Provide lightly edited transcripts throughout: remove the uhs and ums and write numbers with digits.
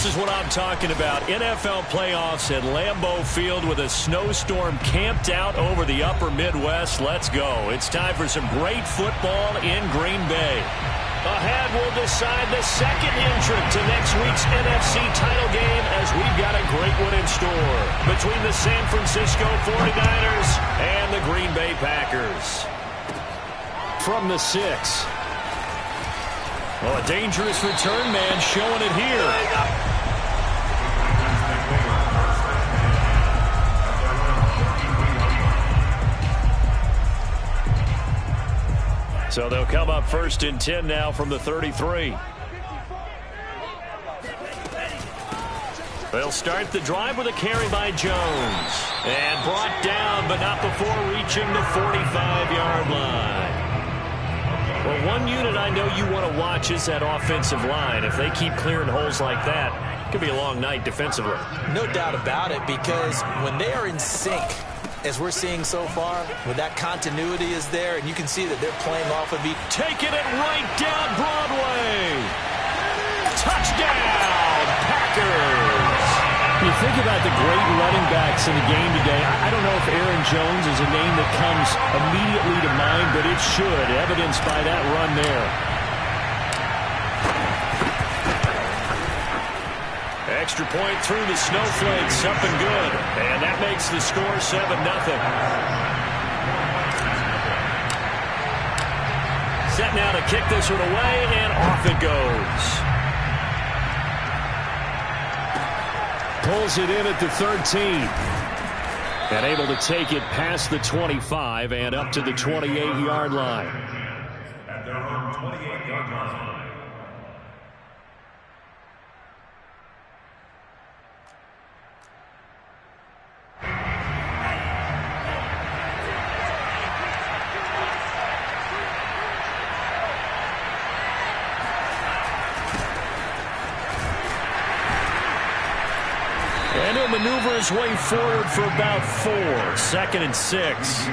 This is what I'm talking about. NFL playoffs at Lambeau Field with a snowstorm camped out over the upper Midwest. Let's go. It's time for some great football in Green Bay. Ahead, we'll decide the second entrant to next week's NFC title game as we've got a great one in store between the San Francisco 49ers and the Green Bay Packers. From the 6. Well, a dangerous return man showing it here. So they'll come up 1st and 10 now from the 33. They'll start the drive with a carry by Jones. And brought down, but not before reaching the 45-yard line. Well, one unit I know you want to watch is that offensive line. If they keep clearing holes like that, it could be a long night defensively. No doubt about it, because when they are in sync, as we're seeing so far, when that continuity is there, and you can see that they're playing off of each. Taking it right down Broadway. Touchdown, Packers. You think about the great running backs in the game today. I don't know if Aaron Jones is a name that comes immediately to mind, but it should, evidenced by that run there. Extra point through the snowflakes, up and good. And that makes the score 7-0. Set now to kick this one away, and off it goes. Pulls it in at the 13. And able to take it past the 25 and up to the 28-yard line. At their own 28-yard line. And he'll maneuver his way forward for about 4. 2nd and 6.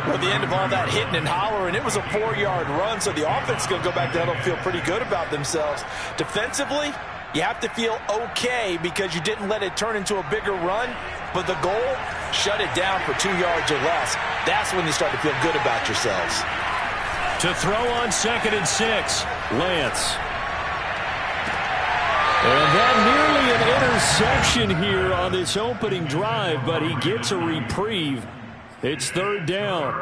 Well, the end of all that hitting and hollering, it was a 4-yard run, so the offense is going to go back there and feel pretty good about themselves. Defensively, you have to feel okay because you didn't let it turn into a bigger run, but the goal, shut it down for 2 yards or less. That's when you start to feel good about yourselves. To throw on 2nd and 6, Lance. And that nearly an interception here on this opening drive, but he gets a reprieve. It's 3rd down.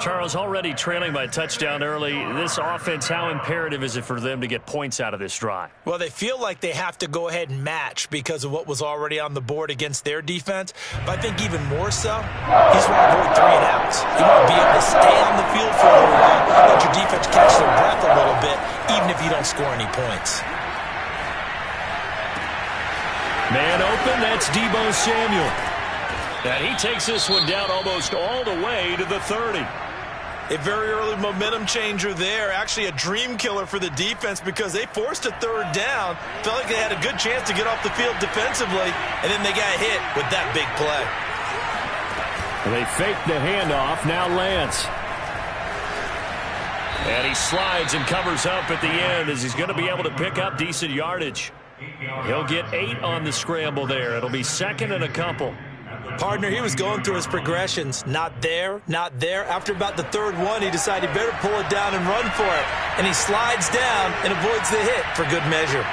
Charles, already trailing by a touchdown early. This offense, how imperative is it for them to get points out of this drive? Well, they feel like they have to go ahead and match because of what was already on the board against their defense. But I think even more so, he's want to avoid 3 and outs. You want to be able to stay on the field for a little while, let your defense catch their breath a little bit, even if you don't score any points. Man open, that's Deebo Samuel. And he takes this one down almost all the way to the 30. A very early momentum changer there. Actually a dream killer for the defense because they forced a 3rd down. Felt like they had a good chance to get off the field defensively, and then they got hit with that big play. They faked the handoff. Now Lance. And he slides and covers up at the end as he's going to be able to pick up decent yardage. He'll get 8 on the scramble there. It'll be 2nd and a couple. Partner, he was going through his progressions. Not there, not there. After about the 3rd one, he decided he better pull it down and run for it. And he slides down and avoids the hit for good measure.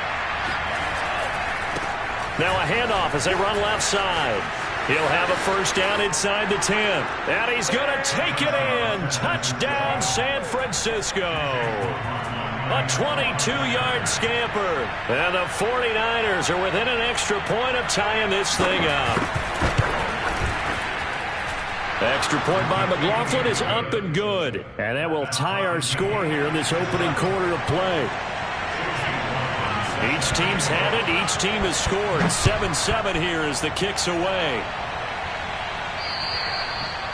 Now a handoff as they run left side. He'll have a 1st down inside the 10. And he's going to take it in. Touchdown, San Francisco. A 22-yard scamper. And the 49ers are within an extra point of tying this thing up. Extra point by McLaughlin is up and good. And that will tie our score here in this opening quarter of play. Each team's had it. Each team has scored. 7-7 here as the kick's away.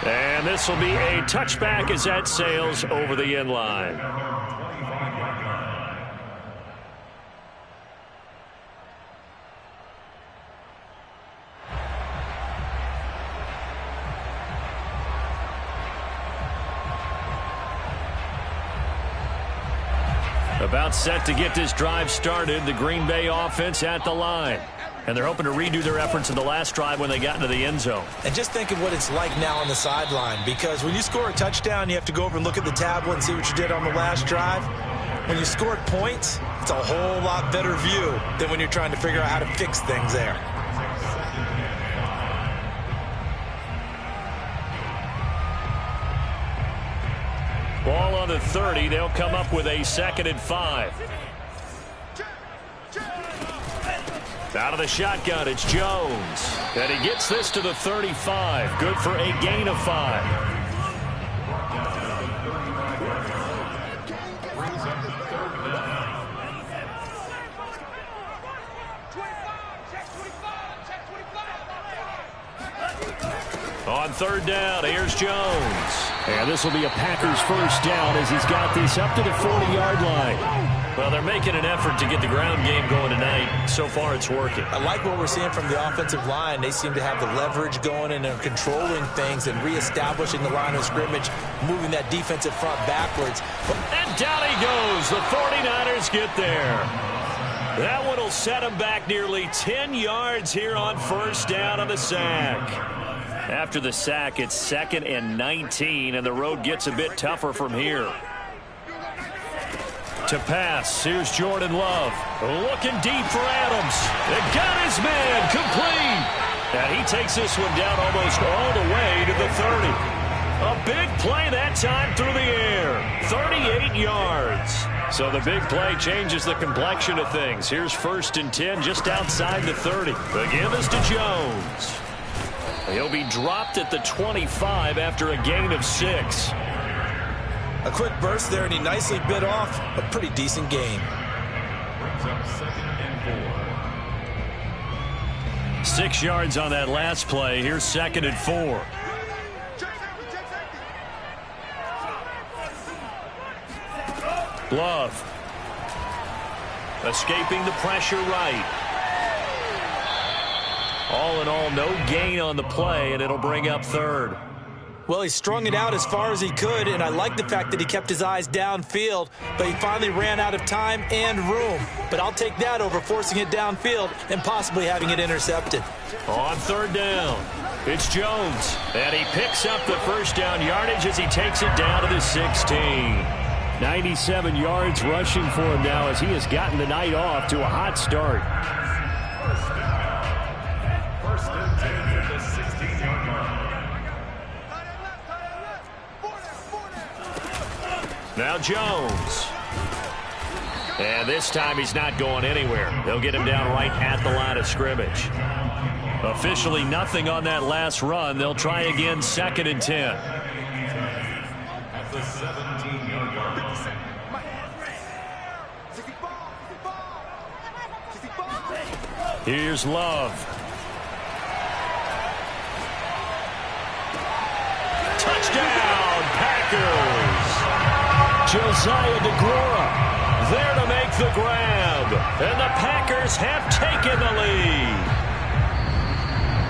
And this will be a touchback as that sails over the end line. About set to get this drive started, the Green Bay offense at the line. And they're hoping to redo their efforts in the last drive when they got into the end zone. And just think of what it's like now on the sideline, because when you score a touchdown, you have to go over and look at the tablet and see what you did on the last drive. When you scored points, it's a whole lot better view than when you're trying to figure out how to fix things there. Ball on the 30. They'll come up with a 2nd and 5. Out of the shotgun, it's Jones. And he gets this to the 35. Good for a gain of 5. On 3rd down, here's Jones. And this will be a Packers first down as he's got this up to the 40-yard line. Well, they're making an effort to get the ground game going tonight. So far, it's working. I like what we're seeing from the offensive line. They seem to have the leverage going and they're controlling things and reestablishing the line of scrimmage, moving that defensive front backwards. And down he goes. The 49ers get there. That one will set him back nearly 10 yards here on 1st down on the sack. After the sack, it's 2nd and 19, and the road gets a bit tougher from here. To pass, here's Jordan Love. Looking deep for Adams. It got his man complete. And he takes this one down almost all the way to the 30. A big play that time through the air. 38 yards. So the big play changes the complexion of things. Here's 1st and 10 just outside the 30. The give is to Jones. He'll be dropped at the 25 after a gain of 6. A quick burst there, and he nicely bit off a pretty decent gain. 6 yards on that last play. Here's 2nd and 4. Love. Escaping the pressure right. All in all, no gain on the play, and it'll bring up 3rd. Well, he strung it out as far as he could, and I like the fact that he kept his eyes downfield, but he finally ran out of time and room. But I'll take that over forcing it downfield and possibly having it intercepted. On 3rd down, it's Jones, and he picks up the 1st down yardage as he takes it down to the 16. 97 yards rushing for him now as he has gotten the night off to a hot start. Now Jones. And this time he's not going anywhere. They'll get him down right at the line of scrimmage. Officially nothing on that last run. They'll try again 2nd and 10. At the 17-yard line. Here's Love. Touchdown, Packers. Josiah DeGuara there to make the grab. And the Packers have taken the lead.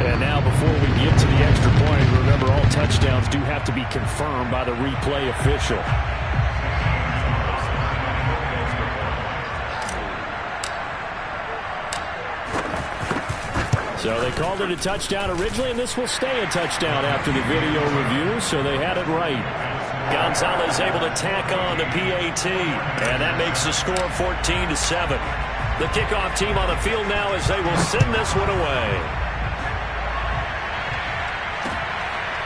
And now before we get to the extra point, remember all touchdowns do have to be confirmed by the replay official. So they called it a touchdown originally, and this will stay a touchdown after the video review, so they had it right. Gonzalez able to tack on the PAT, and that makes the score 14-7. The kickoff team on the field now as they will send this one away.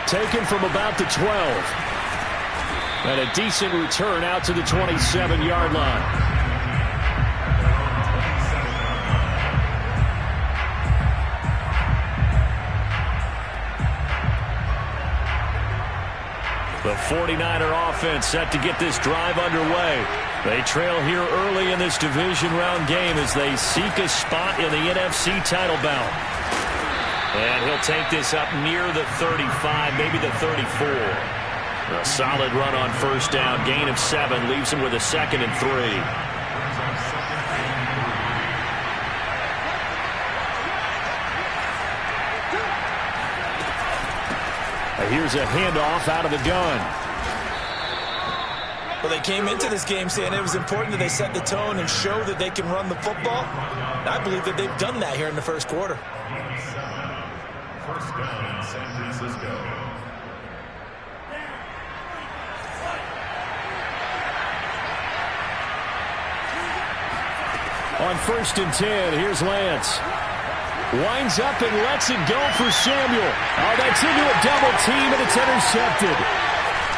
Taken from about the 12. And a decent return out to the 27-yard line. The 49er offense set to get this drive underway. They trail here early in this division round game as they seek a spot in the NFC title bout. And he'll take this up near the 35, maybe the 34. A solid run on 1st down, gain of 7, leaves him with a 2nd and 3. Here's a handoff out of the gun. Well, they came into this game saying it was important that they set the tone and show that they can run the football. And I believe that they've done that here in the first quarter. First down, San Francisco. On 1st and 10, here's Lance. Winds up and lets it go for Samuel. Oh, that's into a double team, and it's intercepted.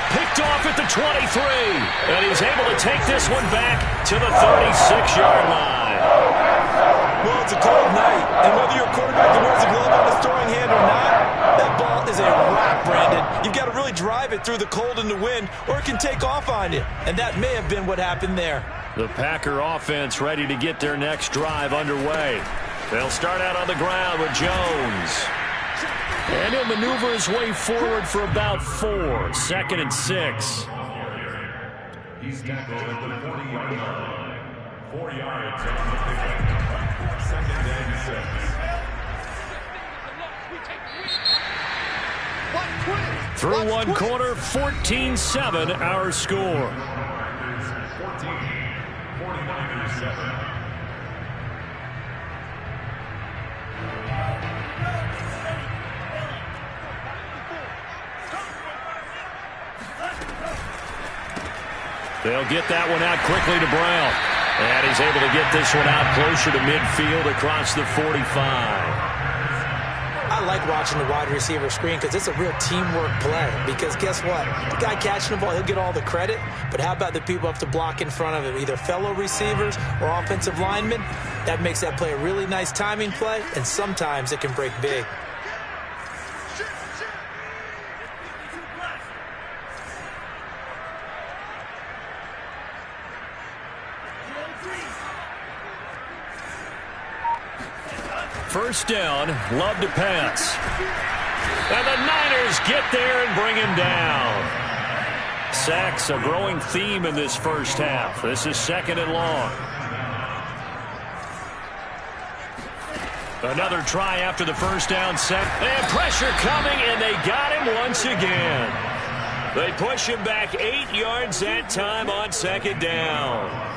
Picked off at the 23. And he's able to take this one back to the 36-yard line. Well, it's a cold night, and whether you're a quarterback that wears a glove on his throwing hand or not, that ball is a wrap, Brandon. You've got to really drive it through the cold and the wind, or it can take off on you. And that may have been what happened there. The Packer offense ready to get their next drive underway. They'll start out on the ground with Jones. And he'll maneuver his way forward for about 4. 2nd and 6. He's tackled at the 40-yard line. 4 yards on the pickup. 2nd and 6. Through one quarter, 14-7 our score. 14, 49ers 7. They'll get that one out quickly to Brown. And he's able to get this one out closer to midfield across the 45. I like watching the wide receiver screen because it's a real teamwork play. Because guess what? The guy catching the ball, he'll get all the credit. But how about the people have to block in front of him, either fellow receivers or offensive linemen? That makes that play a really nice timing play, and sometimes it can break big. First down, Love to pass. And the Niners get there and bring him down. Sacks, a growing theme in this first half. This is 2nd and long. Another try after the first down set. And pressure coming, and they got him once again. They push him back 8 yards that time on 2nd down.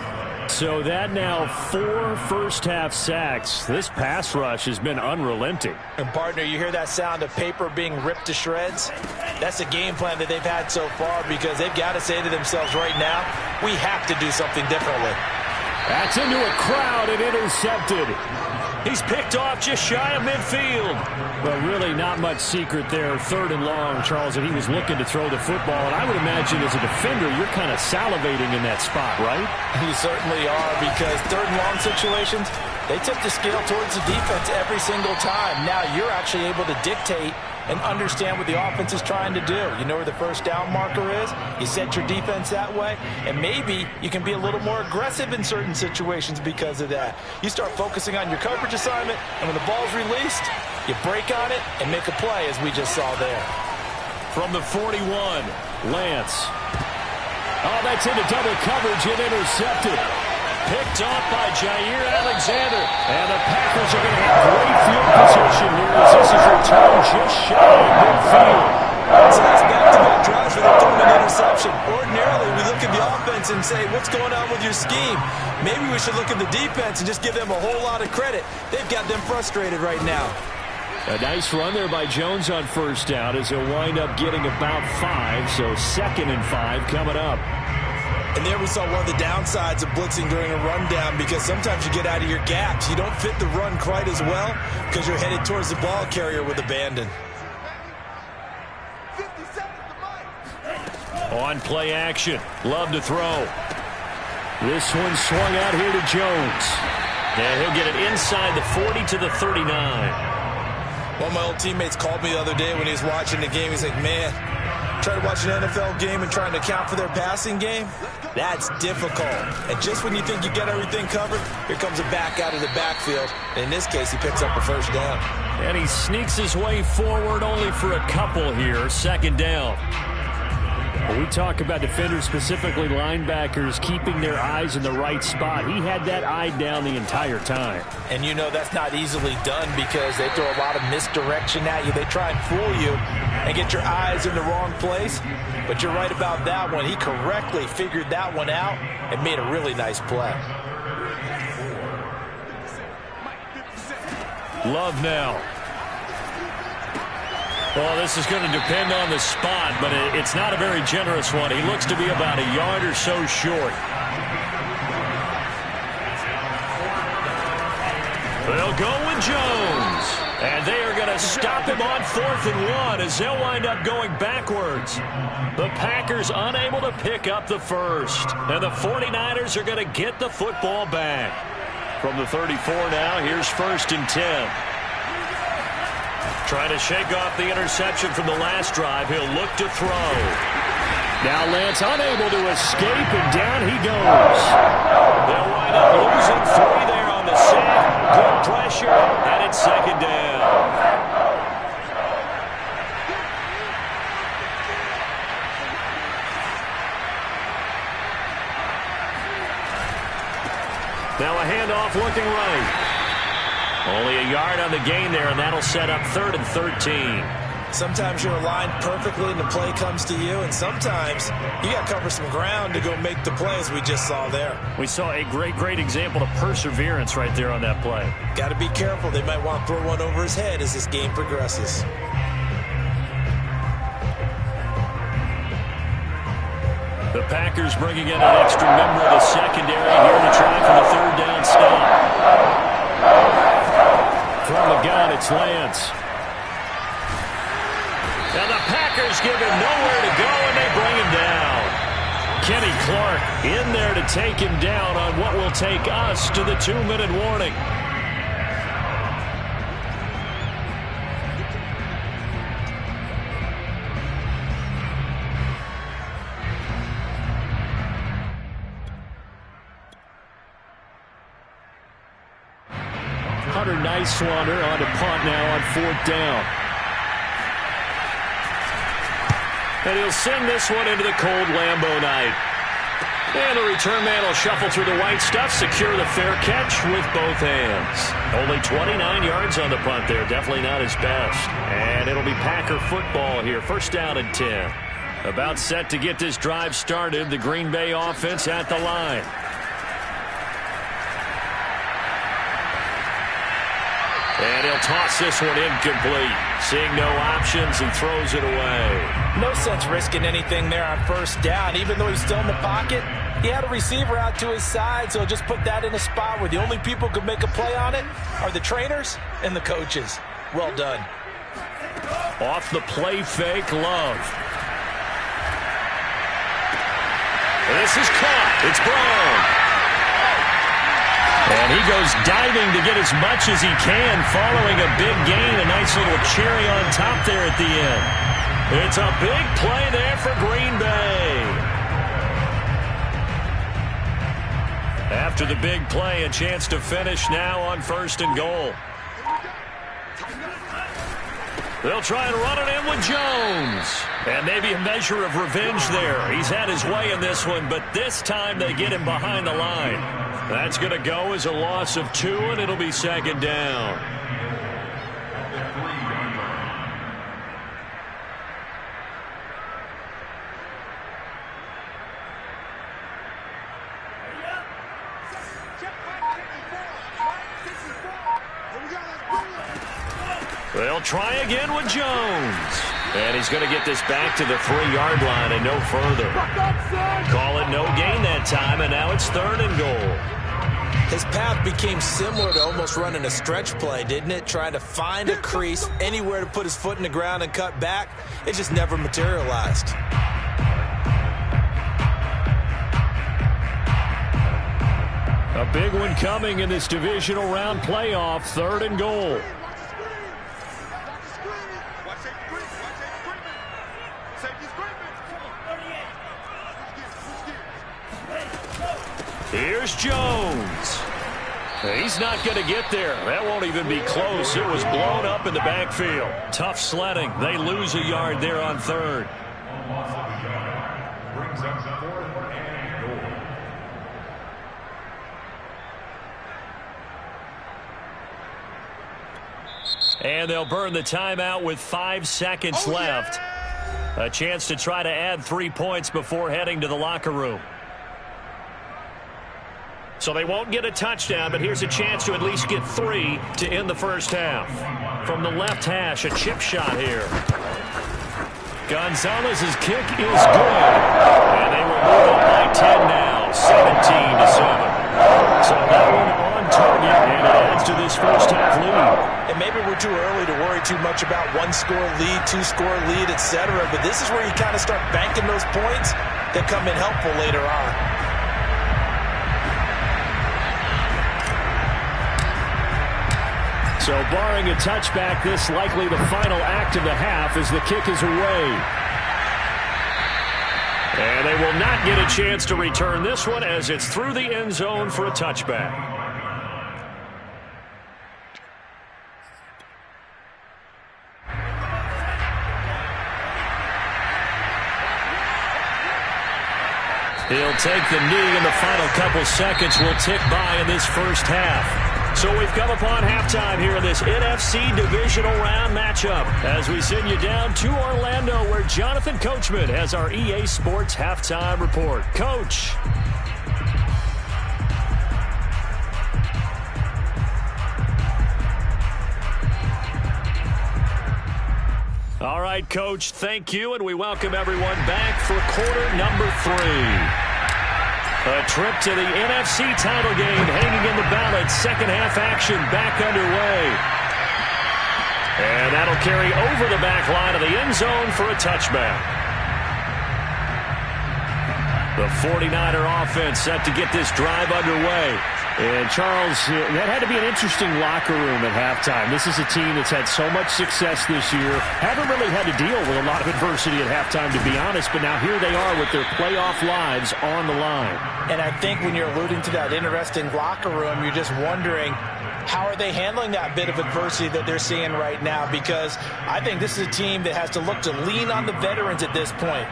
So that now 4 first-half sacks. This pass rush has been unrelenting. And, partner, you hear that sound of paper being ripped to shreds? That's a game plan that they've had so far because they've got to say to themselves right now, we have to do something differently. That's into a crowd and intercepted. He's picked off just shy of midfield. But really not much secret there. 3rd and long, Charles, and he was looking to throw the football. And I would imagine as a defender, you're kind of salivating in that spot, right? You certainly are, because 3rd and long situations, they tip the scale towards the defense every single time. Now you're actually able to dictate and understand what the offense is trying to do. You know where the first down marker is. You set your defense that way, and maybe you can be a little more aggressive in certain situations because of that. You start focusing on your coverage assignment, and when the ball's released, you break on it and make a play, as we just saw there. From the 41, Lance. Oh, that's into double coverage and intercepted. Picked off by Jair Alexander. And the Packers are going to have great field position here as this is returned just shy of midfield. So that's back-to-back drives for the third interception. Ordinarily, we look at the offense and say, what's going on with your scheme? Maybe we should look at the defense and just give them a whole lot of credit. They've got them frustrated right now. A nice run there by Jones on first down as he'll wind up getting about 5. So 2nd and 5 coming up. And there we saw one of the downsides of blitzing during a rundown, because sometimes you get out of your gaps. You don't fit the run quite as well because you're headed towards the ball carrier with abandon. On play action. Love to throw. This one swung out here to Jones. And he'll get it inside the 40 to the 39. One of my old teammates called me the other day when he was watching the game. He's like, man, trying to watch an NFL game and trying to account for their passing game, that's difficult. And just when you think you get everything covered, here comes a back out of the backfield. And in this case, he picks up a first down. And he sneaks his way forward only for a couple here. 2nd down. When we talk about defenders, specifically linebackers, keeping their eyes in the right spot, he had that eye down the entire time. And you know that's not easily done because they throw a lot of misdirection at you. They try and fool you. and get your eyes in the wrong place. But you're right about that one. He correctly figured that one out and made a really nice play. Love now. Well, this is going to depend on the spot, but it's not a very generous one. He looks to be about a yard or so short. They'll go with Jones. And they are going to stop him on 4th and 1 as they'll wind up going backwards. The Packers unable to pick up the first. And the 49ers are going to get the football back. From the 34 now, here's 1st and 10. Trying to shake off the interception from the last drive. He'll look to throw. Now Lance unable to escape, and down he goes. They'll wind up losing 3 there on the sack. Good pressure, and it's 2nd down. Now a handoff looking right. Only a yard on the gain there, and that'll set up 3rd and 13. Sometimes you're aligned perfectly and the play comes to you, and sometimes you got to cover some ground to go make the play, as we just saw there. We saw a great example of perseverance right there on that play. Got to be careful. They might want to throw one over his head as this game progresses. The Packers bringing in an extra member of the secondary here to try for the 3rd down stop. From the gun, it's Lance. And the Packers give him nowhere to go, and they bring him down. Kenny Clark in there to take him down on what will take us to the 2-minute warning. Hunter Nice-Swander on to punt now on 4th down. And he'll send this one into the cold Lambeau night. And the return man will shuffle through the white stuff, secure the fair catch with both hands. Only 29 yards on the punt there. Definitely not his best. And it'll be Packer football here. 1st down and 10. About set to get this drive started. The Green Bay offense at the line. And he'll toss this one incomplete. Seeing no options, he throws it away. No sense risking anything there on 1st down. Even though he's still in the pocket, he had a receiver out to his side, so just put that in a spot where the only people who could make a play on it are the trainers and the coaches. Well done. Off the play fake, Love. This is caught. It's Brown. And he goes diving to get as much as he can, following a big gain. A nice little cherry on top there at the end. It's a big play there for Green Bay. After the big play, a chance to finish now on 1st and goal. They'll try and run it in with Jones. And maybe a measure of revenge there. He's had his way in this one, but this time they get him behind the line. That's going to go as a loss of 2, and it'll be 2nd down. They'll try again with Jones. And he's going to get this back to the 3-yard line and no further. Call it no gain that time, and now it's 3rd and goal. His path became similar to almost running a stretch play, didn't it? Trying to find a crease, anywhere to put his foot in the ground and cut back. It just never materialized. A big one coming in this divisional round playoff. 3rd and goal. Here's Jones. He's not going to get there. That won't even be close. It was blown up in the backfield. Tough sledding. They lose a yard there on 3rd. Brings up 4th and goal. And they'll burn the timeout with 5 seconds left. A chance to try to add 3 points before heading to the locker room. So they won't get a touchdown, but here's a chance to at least get 3 to end the first half. From the left hash, a chip shot here. Gonzalez's kick is good. And they will move up by 10 now, 17-7. So that one on target, and it adds to this first half lead. And maybe we're too early to worry too much about 1-score lead, 2-score lead, etc. But this is where you kind of start banking those points that come in helpful later on. So barring a touchback, this likely the final act of the half as the kick is away. And they will not get a chance to return this one as it's through the end zone for a touchback. He'll take the knee, and the final couple seconds will tick by in this first half. So we've come upon halftime here in this NFC Divisional Round matchup as we send you down to Orlando where Jonathan Coachman has our EA Sports Halftime Report. Coach. All right, Coach, thank you, and we welcome everyone back for quarter number 3. A trip to the NFC title game hanging in the balance. Second half action back underway. And that'll carry over the back line of the end zone for a touchback. The 49er offense set to get this drive underway. And, Charles, that had to be an interesting locker room at halftime. This is a team that's had so much success this year. Haven't really had to deal with a lot of adversity at halftime, to be honest. But now here they are with their playoff lives on the line. And I think when you're alluding to that interesting locker room, you're just wondering, how are they handling that bit of adversity that they're seeing right now? Because I think this is a team that has to look to lean on the veterans at this point.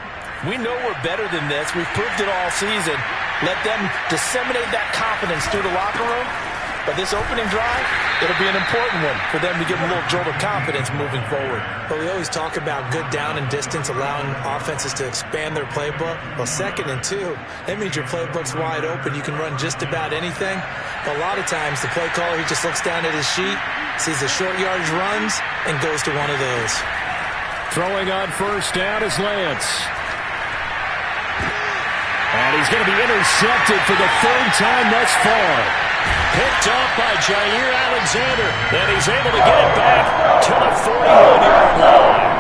We know we're better than this. We've proved it all season. Let them disseminate that confidence through the locker room. But this opening drive, it'll be an important one for them to give them a little jolt of confidence moving forward. But we always talk about good down and distance, allowing offenses to expand their playbook. Well, 2nd and 2, that means your playbook's wide open. You can run just about anything. But a lot of times, the play caller, he just looks down at his sheet, sees the short yardage runs, and goes to one of those. Throwing on first down is Lance. And he's going to be intercepted for the 3rd time thus far. Picked off by Jair Alexander. And he's able to get it back to the 41-yard line.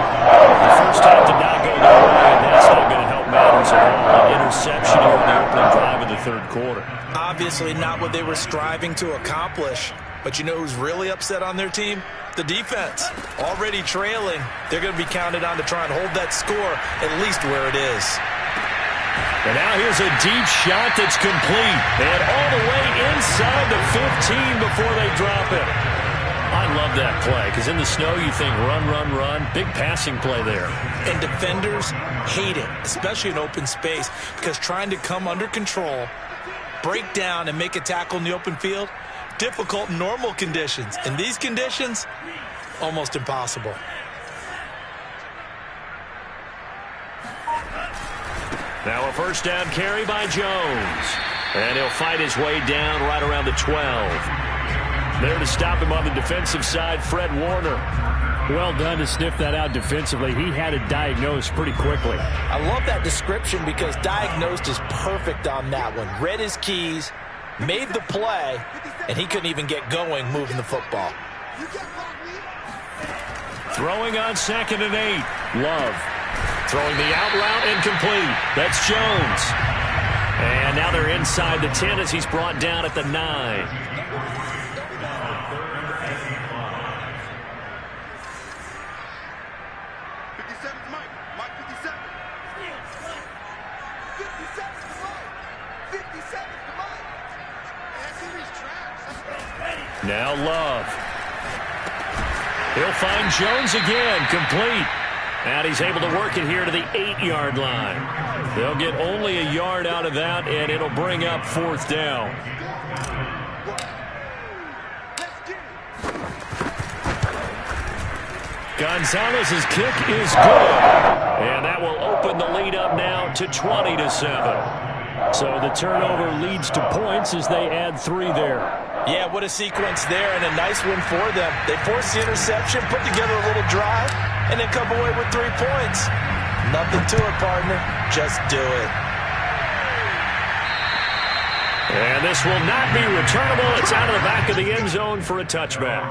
The first time did not go their way, and that's not going to help matters at all. An interception here in the opening drive of the 3rd quarter. Obviously not what they were striving to accomplish. But you know who's really upset on their team? The defense. Already trailing. They're going to be counted on to try and hold that score at least where it is. And now here's a deep shot that's complete. And all the way inside the 15 before they drop it. I love that play because in the snow you think run, run, run. Big passing play there. And defenders hate it, especially in open space, because trying to come under control, break down, and make a tackle in the open field, difficult in normal conditions. In these conditions, almost impossible. Now a first down carry by Jones. And he'll fight his way down right around the 12. There to stop him on the defensive side, Fred Warner. Well done to sniff that out defensively. He had it diagnosed pretty quickly. I love that description because diagnosed is perfect on that one. Read his keys, made the play, and he couldn't even get going moving the football. Throwing on 2nd and 8. Love. Throwing the out route incomplete. That's Jones. And now they're inside the 10 as he's brought down at the 9. Now Love. He'll find Jones again, complete. And he's able to work it here to the 8-yard line. They'll get only a yard out of that, and it'll bring up 4th down. Gonzalez's kick is good. And that will open the lead up now to 20-7. So the turnover leads to points as they add 3 there. Yeah, what a sequence there, and a nice win for them. They forced the interception, put together a little drive, and then come away with 3 points. Nothing to it, partner. Just do it. And this will not be returnable. It's out of the back of the end zone for a touchback.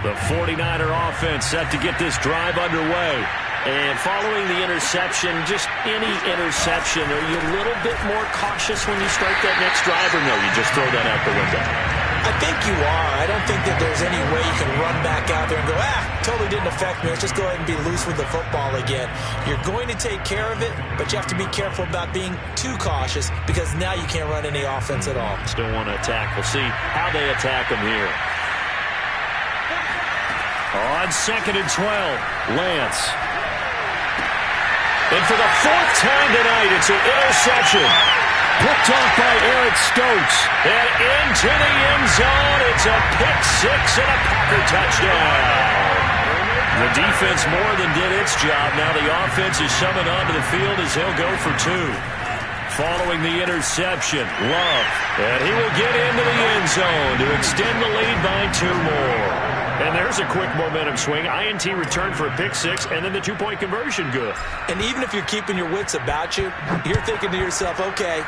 The 49er offense set to get this drive underway. And following the interception, just any interception, are you a little bit more cautious when you start that next drive, or no, you just throw that out the window? I think you are. I don't think that there's any way you can run back out there and go, totally didn't affect me. Let's just go ahead and be loose with the football again. You're going to take care of it, but you have to be careful about being too cautious because now you can't run any offense at all. Still want to attack. We'll see how they attack them here. On 2nd and 12, Lance. And for the 4th time tonight, it's an interception. Picked off by Eric Stokes. And into the end zone. It's a pick 6 and a Packer touchdown. The defense more than did its job. Now the offense is summoned onto the field as he'll go for 2. Following the interception, Love. And he will get into the end zone to extend the lead by 2 more. And there's a quick momentum swing. INT return for a pick 6, and then the 2-point conversion good. And even if you're keeping your wits about you, you're thinking to yourself, okay,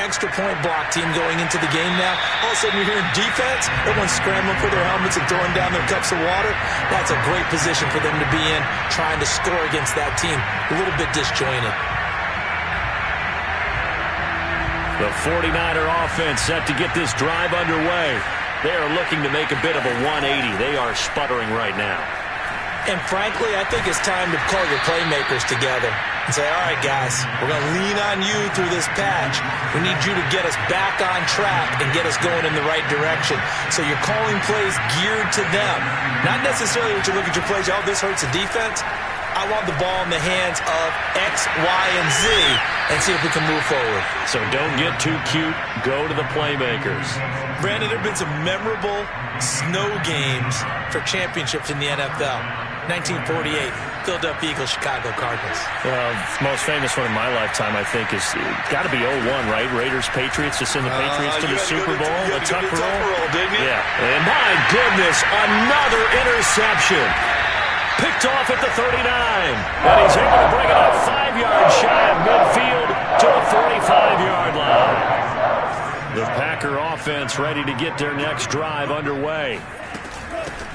extra point block team going into the game now. All of a sudden you're hearing defense, everyone's scrambling for their helmets and throwing down their cups of water. That's a great position for them to be in, trying to score against that team. A little bit disjointed. The 49er offense set to get this drive underway. They are looking to make a bit of a 180. They are sputtering right now. And frankly, I think it's time to call your playmakers together and say, all right, guys, we're going to lean on you through this patch. We need you to get us back on track and get us going in the right direction. So you're calling plays geared to them. Not necessarily that you look at your plays, oh, this hurts the defense. I want the ball in the hands of X, Y, and Z and see if we can move forward. So don't get too cute. Go to the playmakers. Brandon, there have been some memorable snow games for championships in the NFL. 1948, Philadelphia Eagles, Chicago Cardinals. Well, the most famous one in my lifetime, I think, is got to be 01, right? Raiders, Patriots, to send the Patriots to the Super Bowl. The Tucker roll, didn't you? Yeah. And my goodness, another interception. Picked off at the 39. And he's able to bring it up 5 yards shy of midfield to the 45-yard line. The Packer offense ready to get their next drive underway.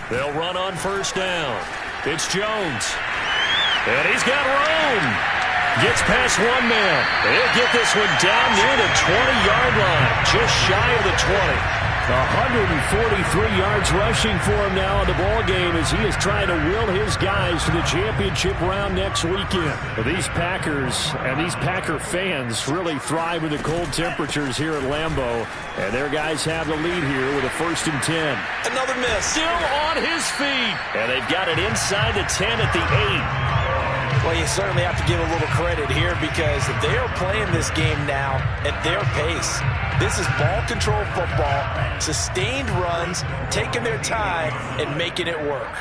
They'll run on 1st down. It's Jones. And he's got room. Gets past 1 man. He'll get this one down near the 20-yard line. Just shy of the 20. 143 yards rushing for him now in the ball game as he is trying to will his guys to the championship round next weekend. These Packers and these Packer fans really thrive with the cold temperatures here at Lambeau, and their guys have the lead here with a 1st and 10. Another miss. Still on his feet, and they've got it inside the 10 at the 8. Well, you certainly have to give a little credit here because they are playing this game now at their pace. This is ball control football, sustained runs, taking their time, and making it work.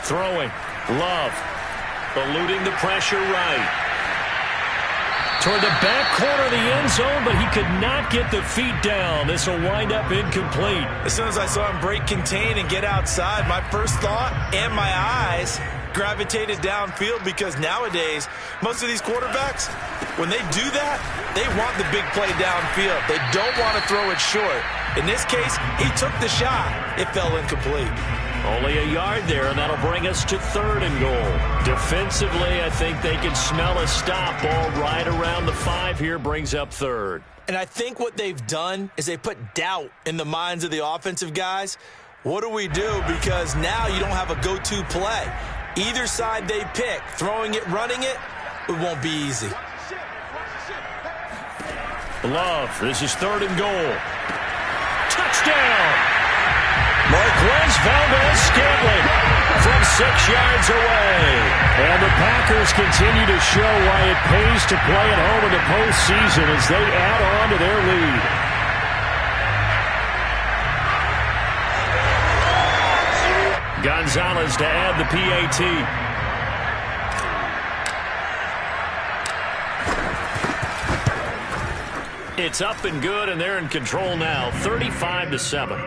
Throwing. Love. Eluding the pressure right. Toward the back corner of the end zone, but he could not get the feet down. This will wind up incomplete. As soon as I saw him break contain and get outside, my first thought and my eyes gravitated downfield because nowadays, most of these quarterbacks, when they do that, they want the big play downfield. They don't want to throw it short. In this case, he took the shot. It fell incomplete. Only a yard there, and that'll bring us to 3rd and goal. Defensively, I think they can smell a stop. Ball right around the 5 here brings up 3rd. And I think what they've done is they put doubt in the minds of the offensive guys. What do we do? Because now you don't have a go-to play. Either side they pick, throwing it, running it, it won't be easy. Love, this is 3rd and goal. Touchdown! Marquez Valdez-Scantling from 6 yards away. And the Packers continue to show why it pays to play at home in the postseason as they add on to their lead. Gonzalez to add the PAT. It's up and good, and they're in control now, 35-7.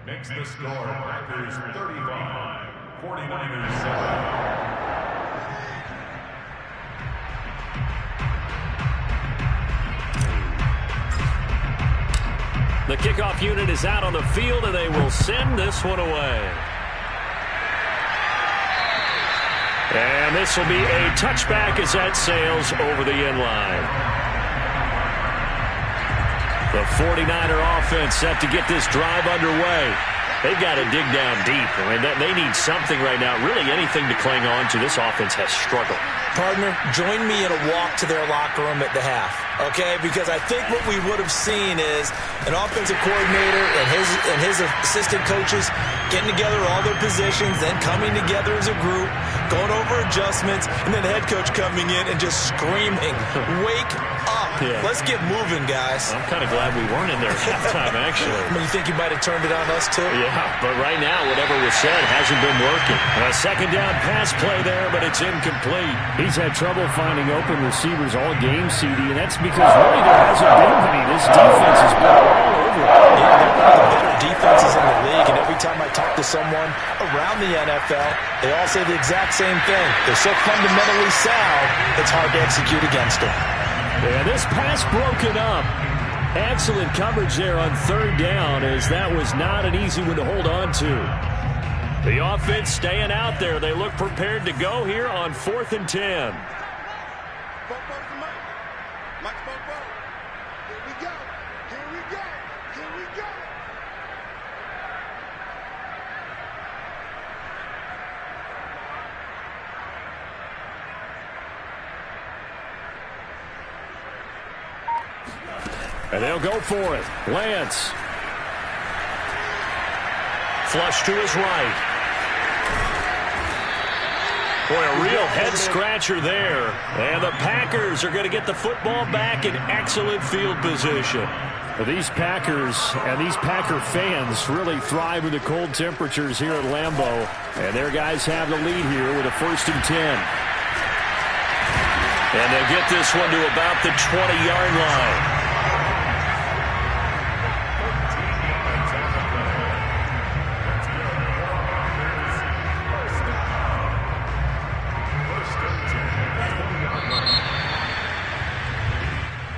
Makes the score Packers 35, 49ers 7. The kickoff unit is out on the field, and they will send this one away. And this will be a touchback as that sails over the end line. The 49er offense set to get this drive underway. They've got to dig down deep. I mean, they need something right now, really anything to cling on to. This offense has struggled. Partner, join me in a walk to their locker room at the half, okay? Because I think what we would have seen is an offensive coordinator and his assistant coaches getting together all their positions, then coming together as a group, going over adjustments, and then the head coach coming in and just screaming, "Wake up. Yeah. Let's get moving, guys." I'm kind of glad we weren't in there at halftime, actually. I mean, you think you might have turned it on us, too? Yeah, but right now, whatever was said hasn't been working. A second down pass play there, but it's incomplete. He's had trouble finding open receivers all game, CD, and that's because really there hasn't been any. This defense has been all over it. Yeah, they're one of the better defenses in the league, and every time I talk to someone around the NFL, they all say the exact same thing. They're so fundamentally sound, it's hard to execute against them. Yeah, this pass broken up. Excellent coverage there on third down, as that was not an easy one to hold on to. The offense staying out there. They look prepared to go here on 4th and 10. And they'll go for it. Lance. Flush to his right. Boy, a real head-scratcher there. And the Packers are going to get the football back in excellent field position. These Packers and these Packer fans really thrive with the cold temperatures here at Lambeau. And their guys have the lead here with a 1st and 10. And they'll get this one to about the 20-yard line.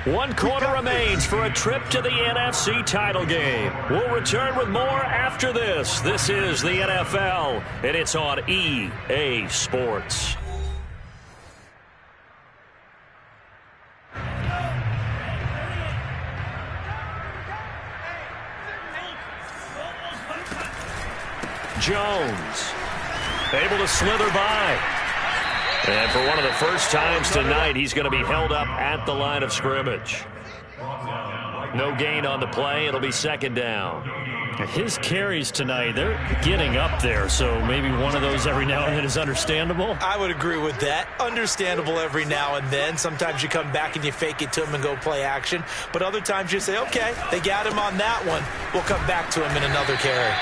One quarter remains for a trip to the NFC title game. We'll return with more after this. This is the NFL, and it's on EA Sports. Jones, able to slither by. And for one of the first times tonight, he's going to be held up at the line of scrimmage. No gain on the play. It'll be 2nd down. His carries tonight, they're getting up there, so maybe one of those every now and then is understandable. I would agree with that. Understandable every now and then. Sometimes you come back and you fake it to him and go play action. But other times you say, okay, they got him on that one. We'll come back to him in another carry.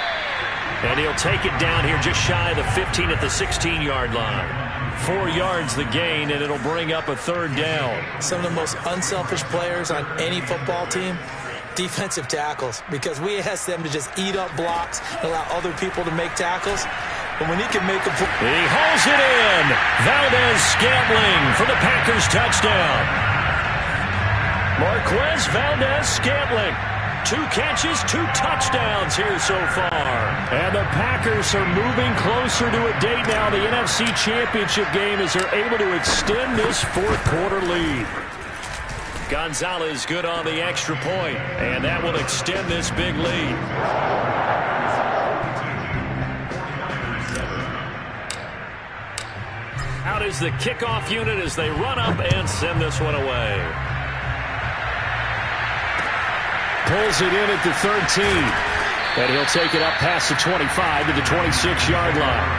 And he'll take it down here just shy of the 15 at the 16-yard line. 4 yards the gain, and it'll bring up a 3rd down. Some of the most unselfish players on any football team, defensive tackles, because we ask them to just eat up blocks and allow other people to make tackles. But when he can make a... He hauls it in. Valdez-Scantling for the Packers touchdown. Marquez Valdez-Scantling. 2 catches, 2 touchdowns here so far. And the Packers are moving closer to a date now, the NFC Championship game, as they're able to extend this 4th quarter lead. Gonzalez good on the extra point, and that will extend this big lead. Out is the kickoff unit as they run up and send this one away. Pulls it in at the 13. And he'll take it up past the 25 to the 26-yard line.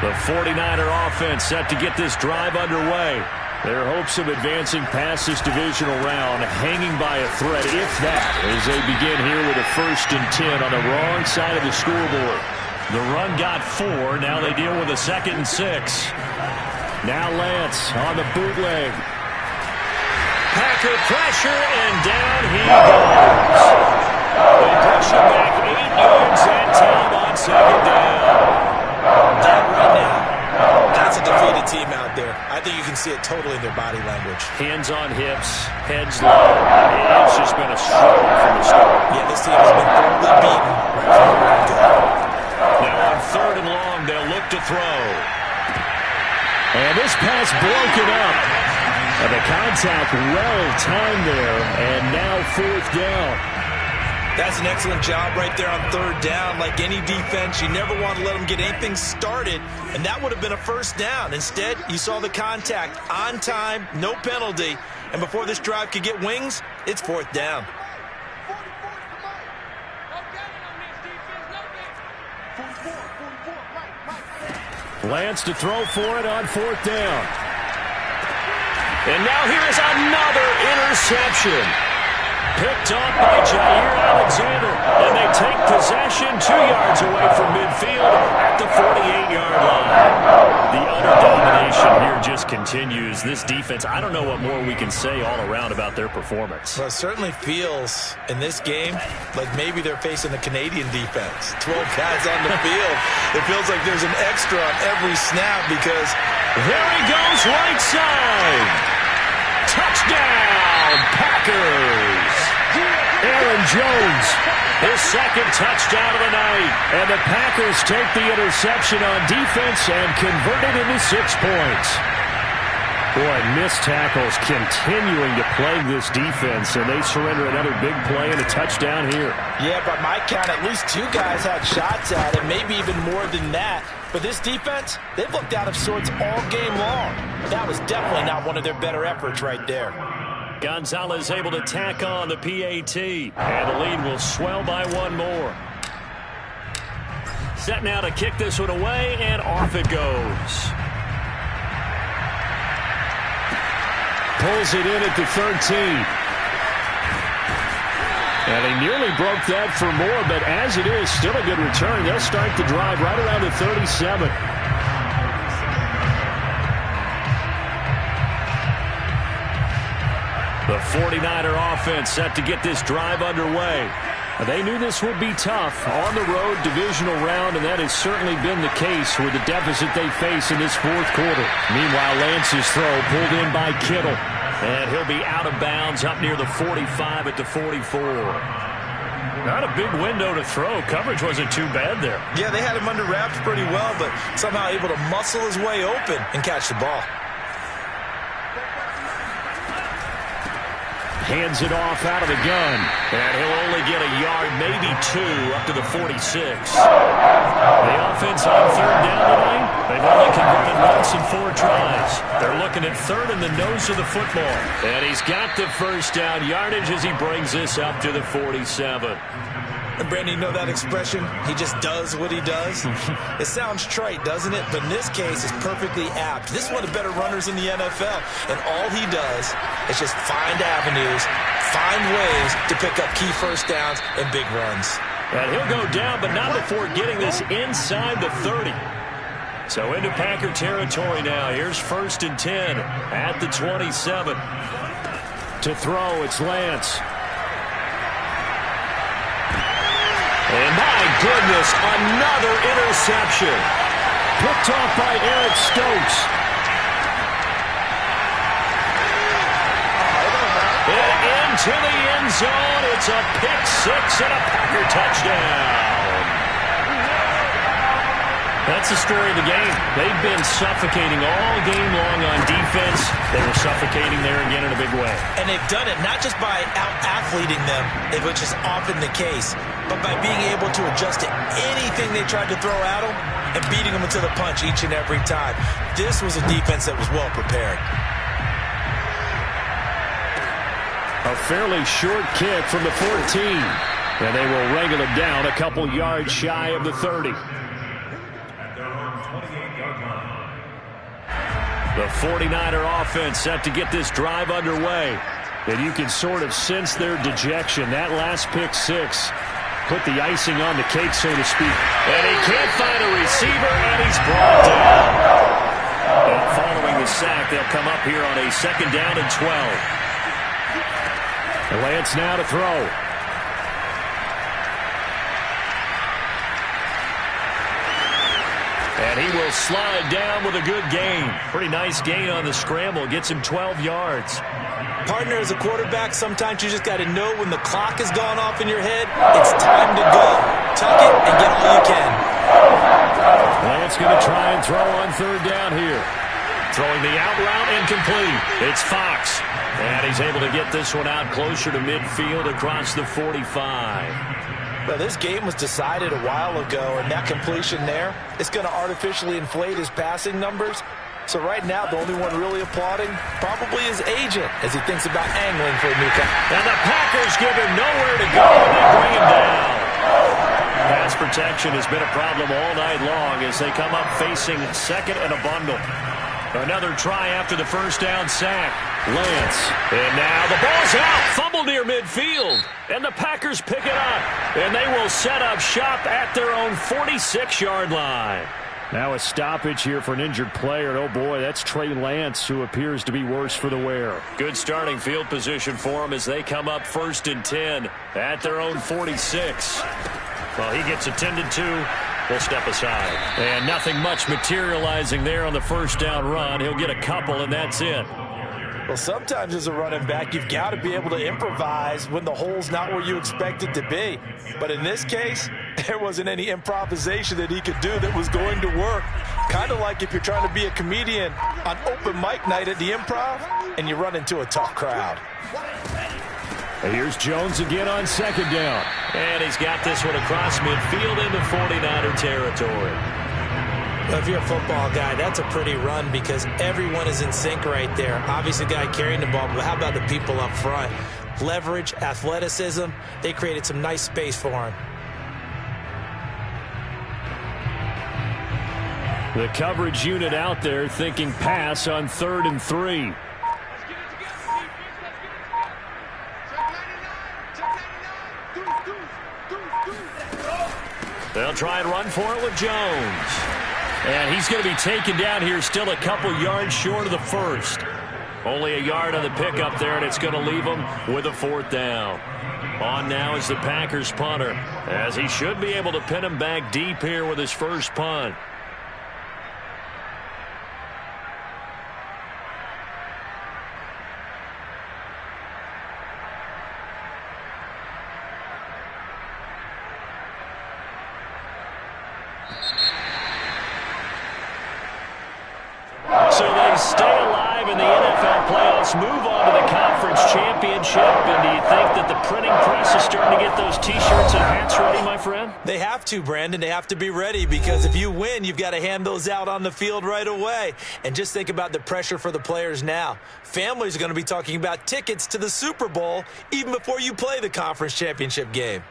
The 49er offense set to get this drive underway. Their hopes of advancing past this divisional round hanging by a thread, if that, as they begin here with a 1st and 10 on the wrong side of the scoreboard. The run got 4. Now they deal with a 2nd and 6. Now Lance on the bootleg. Packer pressure, and down he goes. They push him back 8 yards and time on 2nd down. Right now, that's a defeated team out there. I think you can see it totally in their body language. Hands on hips, heads low. It's just been a struggle from the start. Yeah, this team has been thoroughly beaten right from the word go. Now on 3rd and long, they'll look to throw. And this pass broken up. And the contact well timed there, and now 4th down. That's an excellent job right there on 3rd down. Like any defense, you never want to let them get anything started, and that would have been a 1st down. Instead, you saw the contact on time, no penalty, and before this drive could get wings, it's 4th down. Lance to throw for it on 4th down. And now here is another interception. Picked off by Jair Alexander, and they take possession 2 yards away from midfield at the 48-yard line. The utter domination here just continues. This defense, I don't know what more we can say all around about their performance. Well, it certainly feels in this game like maybe they're facing the Canadian defense. 12 guys on the field. It feels like there's an extra on every snap because there he goes right side. Touchdown, Packers. Aaron Jones, his 2nd touchdown of the night. And the Packers take the interception on defense and convert it into 6 points. Boy, missed tackles continuing to plague this defense, and they surrender another big play and a touchdown here. Yeah, by my count, at least 2 guys had shots at it, maybe even more than that. But this defense, they've looked out of sorts all game long. That was definitely not one of their better efforts right there. Gonzalez able to tack on the PAT, and the lead will swell by 1 more. Set now to kick this one away, and off it goes. Pulls it in at the 13. And he nearly broke that for more, but as it is, still a good return. They'll start the drive right around the 37. The 49er offense set to get this drive underway. They knew this would be tough on the road divisional round, and that has certainly been the case with the deficit they face in this 4th quarter. Meanwhile, Lance's throw pulled in by Kittle, and he'll be out of bounds up near the 45 at the 44. Not a big window to throw. Coverage wasn't too bad there. Yeah, they had him under wraps pretty well, but somehow able to muscle his way open and catch the ball. Hands it off out of the gun. And he'll only get a yard, maybe 2, up to the 46. The offense on 3rd down tonight, they've only converted once in 4 tries. They're looking at 3rd in the nose of the football. And he's got the 1st down yardage as he brings this up to the 47. And Brandon, you know that expression? He just does what he does? It sounds trite, doesn't it? But in this case, it's perfectly apt. This is one of the better runners in the NFL. And all he does is just find avenues, find ways to pick up key 1st downs and big runs. And he'll go down, but not before getting this inside the 30. So into Packer territory now. Here's 1st and 10 at the 27. To throw, it's Lance. And my goodness, another interception. Picked off by Eric Stokes. And into the end zone. It's a pick 6 and a Packer touchdown. That's the story of the game. They've been suffocating all game long on defense. They were suffocating there again in a big way. And they've done it not just by out-athleting them, which is often the case, but by being able to adjust to anything they tried to throw at them and beating them into the punch each and every time. This was a defense that was well prepared. A fairly short kick from the 14. And they will wrangle it down a couple yards shy of the 30. The 49er offense set to get this drive underway. And you can sort of sense their dejection. That last pick six put the icing on the cake, so to speak. And he can't find a receiver, and he's brought down. And following the sack, they'll come up here on a 2nd down and 12. And Lance now to throw. And he will slide down with a good gain. Pretty nice gain on the scramble. Gets him 12 yards. Partner, as a quarterback, sometimes you just got to know when the clock has gone off in your head, it's time to go. Tuck it and get all you can. Lance going to try and throw on 3rd down here. Throwing the out route incomplete. It's Fox. And he's able to get this one out closer to midfield across the 45. Well, this game was decided a while ago, and that completion there, it's going to artificially inflate his passing numbers. So right now, the only one really applauding probably his agent as he thinks about angling for a new cut. And the Packers give him nowhere to go, and they bring him down. Pass protection has been a problem all night long as they come up facing 2nd and a bundle. Another try after the 1st down sack. Lance. And now the ball's out. Fumble near midfield. And the Packers pick it up. And they will set up shop at their own 46-yard line. Now a stoppage here for an injured player. Oh, boy, that's Trey Lance, who appears to be worse for the wear. Good starting field position for him as they come up 1st and 10 at their own 46. Well, he gets attended to. He'll step aside. And nothing much materializing there on the 1st down run. He'll get a couple, and that's it. Well, sometimes as a running back, you've got to be able to improvise when the hole's not where you expect it to be. But in this case, there wasn't any improvisation that he could do that was going to work. Kind of like if you're trying to be a comedian on open mic night at the Improv and you run into a tough crowd. Here's Jones again on 2nd down. And he's got this one across midfield into 49er territory. Well, if you're a football guy, that's a pretty run because everyone is in sync right there. Obviously, the guy carrying the ball, but how about the people up front? Leverage, athleticism, they created some nice space for him. The coverage unit out there thinking pass on 3rd and 3. They'll try and run for it with Jones. And he's going to be taken down here still a couple yards short of the 1st. Only a yard on the pickup there, and it's going to leave him with a 4th down. On now is the Packers punter, as he should be able to pin him back deep here with his first punt. So they stay alive in the NFL playoffs, move on to the conference championship. And do you think that the printing press is starting to get those T-shirts and hats ready, my friend? They have to, Brandon. They have to be ready because if you win, you've got to hand those out on the field right away. And just think about the pressure for the players now. Families are going to be talking about tickets to the Super Bowl even before you play the conference championship game.